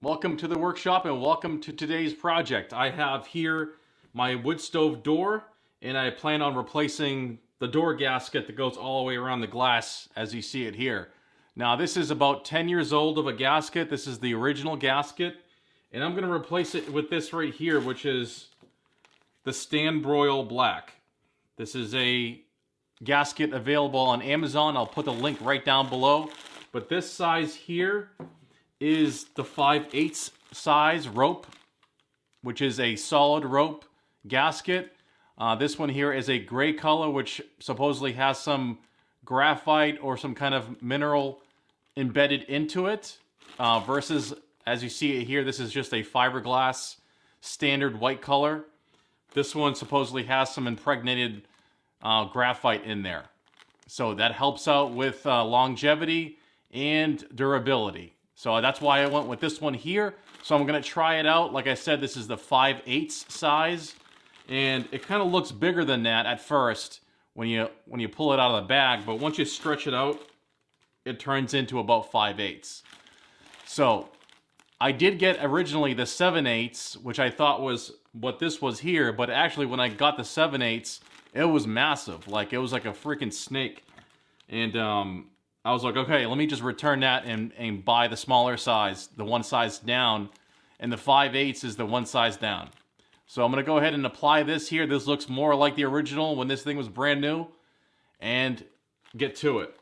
Welcome to the workshop and welcome to today's project. I have here my wood stove door and I plan on replacing the door gasket that goes all the way around the glass as you see it here. Now this is about 10 years old of a gasket. This is the original gasket and I'm going to replace it with this right here, which is the Stanbroil Black. This is a gasket available on Amazon. I'll put the link right down below. But this size here is the 5/8 size rope, which is a solid rope gasket. This one here is a gray color, which supposedly has some graphite or some kind of mineral embedded into it. Versus, as you see it here, this is just a fiberglass standard white color. This one supposedly has some impregnated graphite in there. So that helps out with longevity and durability. So that's why I went with this one here. So I'm going to try it out. Like I said, this is the 5/8 size. And it kind of looks bigger than that at first when you pull it out of the bag. But once you stretch it out, it turns into about 5/8. So I did get originally the 7/8, which I thought was what this was here. But actually when I got the 7/8, it was massive. Like it was like a freaking snake. And I was like, okay, let me just return that and buy the smaller size, the one size down, and the 5/8 is the one size down. So I'm going to go ahead and apply this here. This looks more like the original when this thing was brand new, and get to it.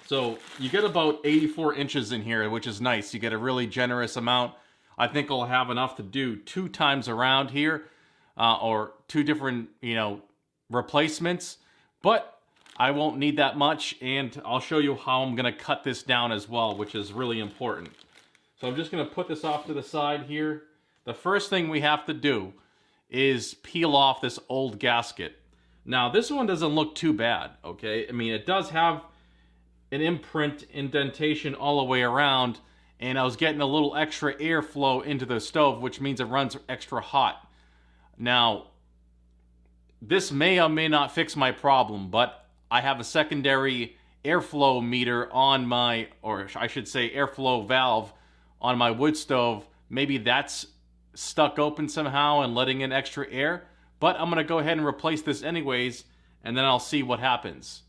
So you get about 84 inches in here, which is nice. You get a really generous amount. I think I'll have enough to do 2 times around here, or 2 different, replacements. But I won't need that much, and I'll show you how I'm going to cut this down as well, which is really important. So I'm just going to put this off to the side here. The first thing we have to do is peel off this old gasket. Now, this one doesn't look too bad, okay? I mean, it does have an imprint indentation all the way around, and I was getting a little extra airflow into the stove, which means it runs extra hot. Now, this may or may not fix my problem, but I have a secondary airflow meter on my, or I should say airflow valve on my wood stove. Maybe that's stuck open somehow and letting in extra air. But I'm going to go ahead and replace this anyways, and then I'll see what happens.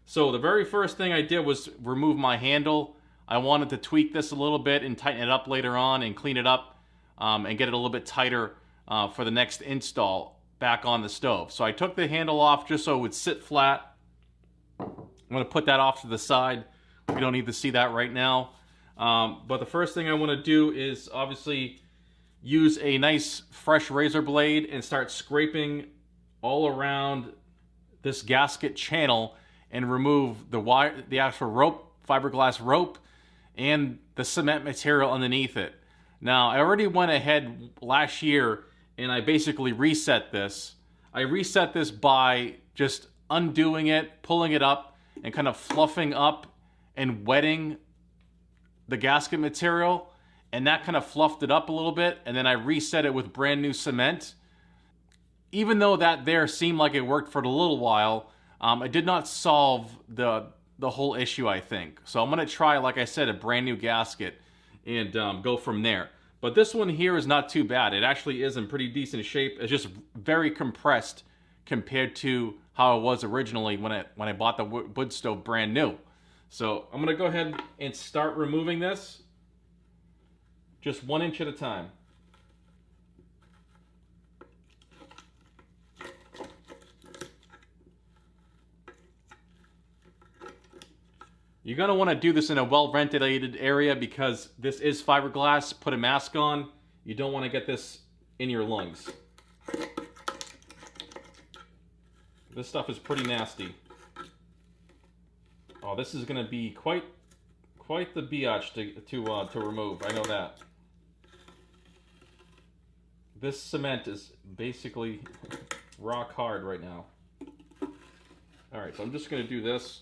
So the very first thing I did was remove my handle. I wanted to tweak this a little bit and tighten it up later on and clean it up and get it a little bit tighter for the next install back on the stove. So I took the handle off just so it would sit flat. I'm going to put that off to the side. We don't need to see that right now. But the first thing I want to do is obviously use a nice fresh razor blade and start scraping all around this gasket channel and remove the wire, the actual rope, fiberglass rope, and the cement material underneath it. Now, I already went ahead last year and I basically reset this. I reset this by just undoing it, pulling it up, and kind of fluffing up and wetting the gasket material, and that kind of fluffed it up a little bit, and then I reset it with brand new cement. Even though that there seemed like it worked for a little while, it did not solve the whole issue, I think. So I'm going to try, like I said, a brand new gasket and go from there. But this one here is not too bad. It actually is in pretty decent shape. It's just very compressed compared to how it was originally when I bought the wood stove brand new. So I'm going to go ahead and start removing this just 1 inch at a time. You're going to want to do this in a well-ventilated area because this is fiberglass. Put a mask on. You don't want to get this in your lungs. This stuff is pretty nasty. Oh, this is going to be quite the biatch to remove. I know that. This cement is basically rock hard right now. All right, so I'm just going to do this.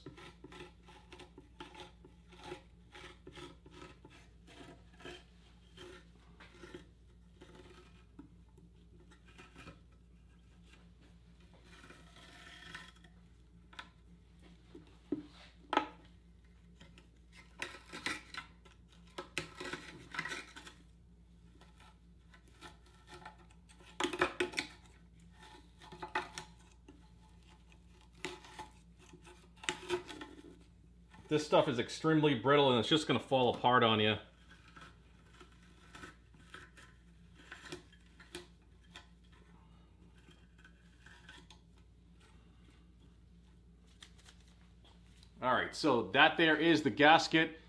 this stuff is extremely brittle and it's just going to fall apart on you. Alright, so that there is the gasket.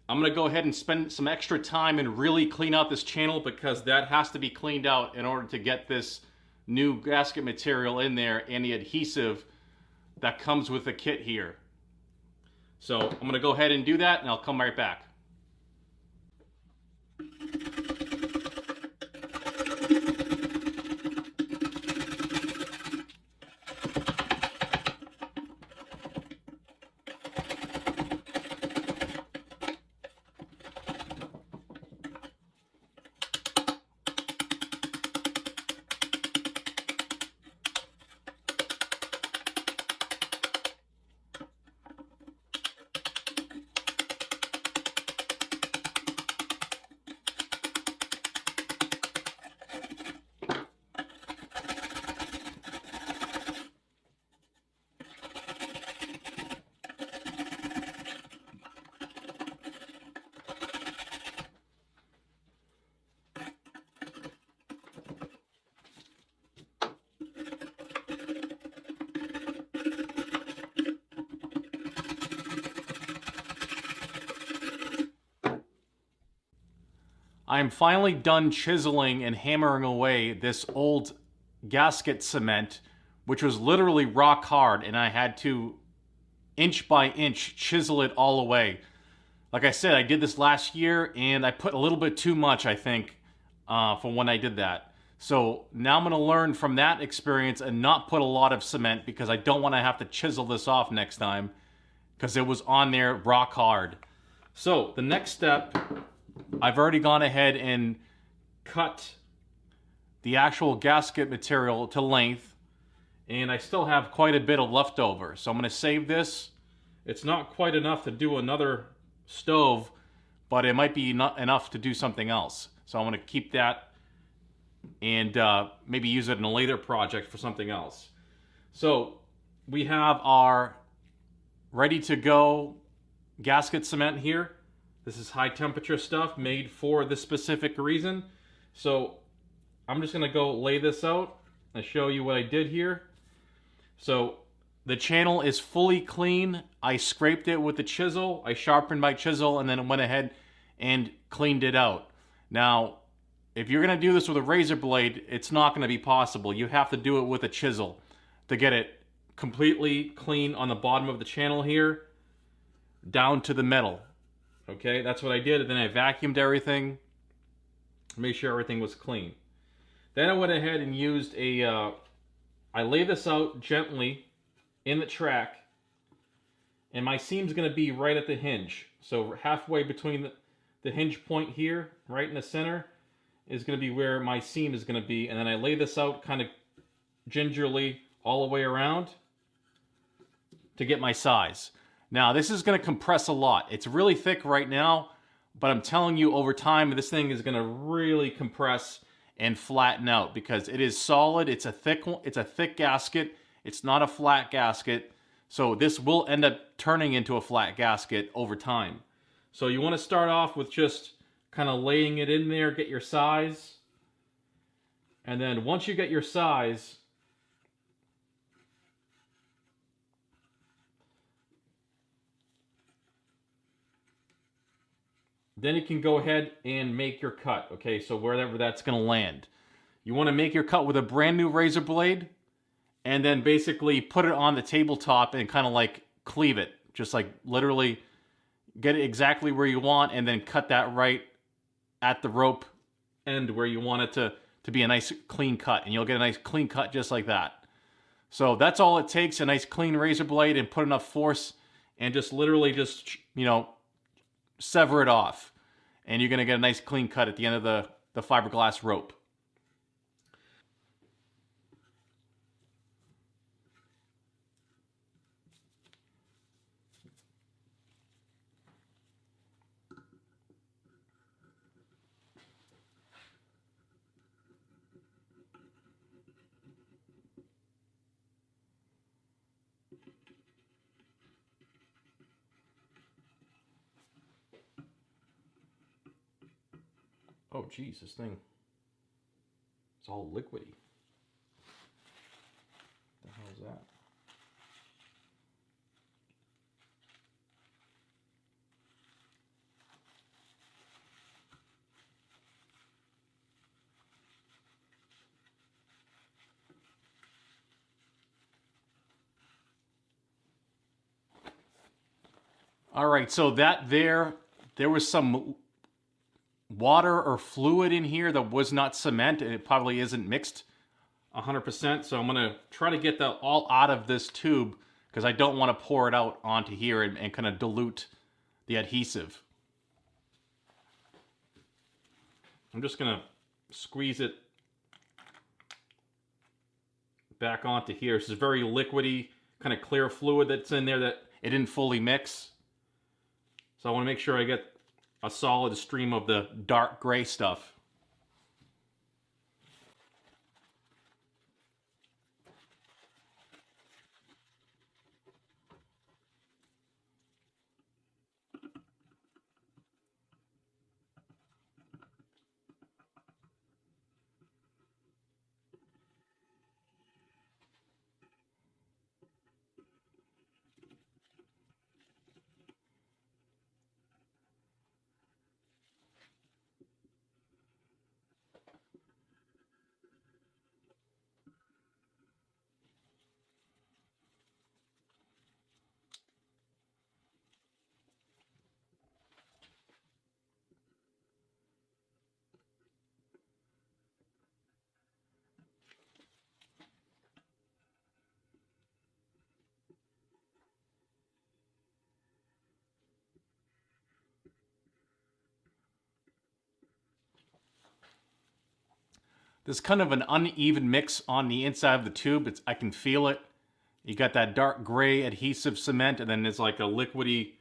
I'm going to go ahead and spend some extra time and really clean out this channel because that has to be cleaned out in order to get this new gasket material in there and the adhesive that comes with the kit here. So I'm going to go ahead and do that and I'll come right back. I'm finally done chiseling and hammering away this old gasket cement, which was literally rock hard, and I had to inch by inch chisel it all away. Like I said, I did this last year and I put a little bit too much, I think, for when I did that. So now I'm going to learn from that experience and not put a lot of cement because I don't want to have to chisel this off next time because it was on there rock hard. So the next step, I've already gone ahead and cut the actual gasket material to length, and I still have quite a bit of leftover. So I'm going to save this. It's not quite enough to do another stove, but it might be not enough to do something else. So I'm going to keep that and maybe use it in a later project for something else. So we have our ready to go gasket cement here. This is high temperature stuff made for this specific reason. So I'm just going to go lay this out and show you what I did here. So the channel is fully clean. I scraped it with the chisel. I sharpened my chisel and then went ahead and cleaned it out. Now, if you're going to do this with a razor blade, it's not going to be possible. You have to do it with a chisel to get it completely clean on the bottom of the channel here down to the metal. Okay, that's what I did, and then I vacuumed everything, made sure everything was clean. Then I went ahead and used I lay this out gently in the track, and my seam's going to be right at the hinge. So halfway between the hinge point here, right in the center, is going to be where my seam is going to be. And then I lay this out kind of gingerly all the way around to get my size. Now, this is going to compress a lot. It's really thick right now, but I'm telling you, over time, this thing is going to really compress and flatten out because it is solid. It's a thick gasket. It's not a flat gasket. So this will end up turning into a flat gasket over time. So you want to start off with just kind of laying it in there, get your size. And then once you get your size, then you can go ahead and make your cut, okay? So wherever that's going to land. You want to make your cut with a brand new razor blade and then basically put it on the tabletop and kind of like cleave it. Just like literally get it exactly where you want and then cut that right at the rope end where you want it to be a nice clean cut. And you'll get a nice clean cut just like that. So that's all it takes, a nice clean razor blade and put enough force and just literally just, you know, sever it off. And you're going to get a nice clean cut at the end of the fiberglass rope. Oh, geez, this thing, it's all liquidy. What the hell is that? All right, so there was some water or fluid in here that was not cement, and it probably isn't mixed 100%. So I'm gonna try to get that all out of this tube because I don't want to pour it out onto here and kind of dilute the adhesive. I'm just gonna squeeze it back onto here. This is very liquidy, kind of clear fluid that's in there that it didn't fully mix. So I want to make sure I get a solid stream of the dark gray stuff. There's kind of an uneven mix on the inside of the tube. I can feel it. You got that dark gray adhesive cement, and then there's like a liquidy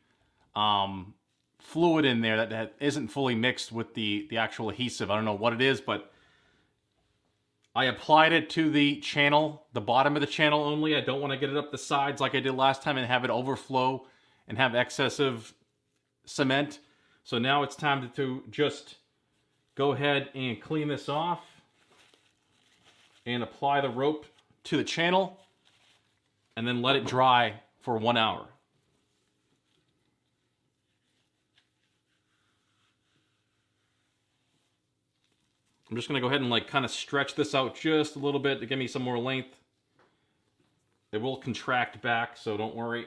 fluid in there that isn't fully mixed with the actual adhesive. I don't know what it is, but I applied it to the channel, the bottom of the channel only. I don't want to get it up the sides like I did last time and have it overflow and have excessive cement. So now it's time to just go ahead and clean this off and apply the rope to the channel and then let it dry for 1 hour. I'm just gonna go ahead and like kind of stretch this out just a little bit to give me some more length. It will contract back, so don't worry.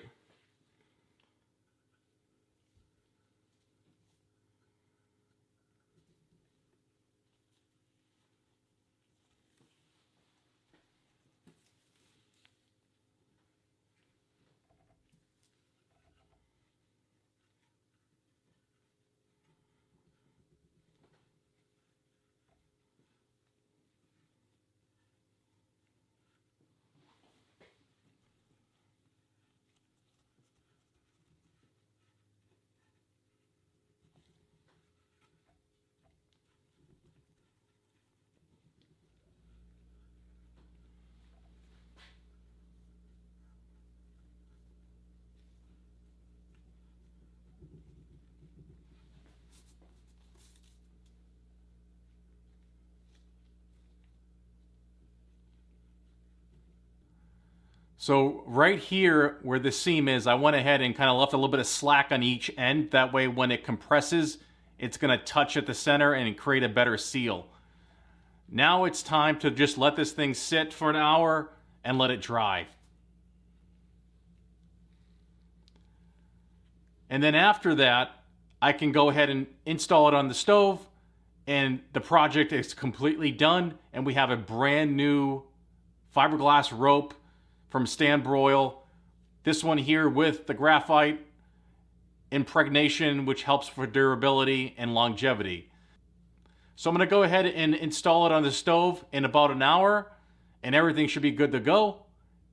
So right here where the seam is, I went ahead and kind of left a little bit of slack on each end. That way when it compresses, it's going to touch at the center and create a better seal. Now it's time to just let this thing sit for an hour and let it dry. And then after that, I can go ahead and install it on the stove, and the project is completely done, and we have a brand new fiberglass rope from Stanbroil. This one here with the graphite impregnation, which helps for durability and longevity. So I'm going to go ahead and install it on the stove in about an hour, and everything should be good to go.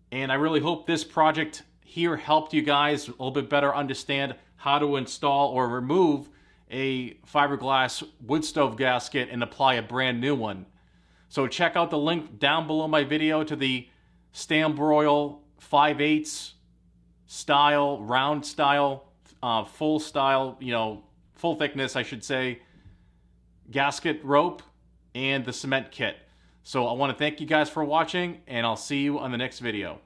And I really hope this project here helped you guys a little bit better understand how to install or remove a fiberglass wood stove gasket and apply a brand new one. So check out the link down below my video to the Stanbroil 5/8 style, round style, full style, full thickness, I should say, gasket rope and the cement kit. So I want to thank you guys for watching, and I'll see you on the next video.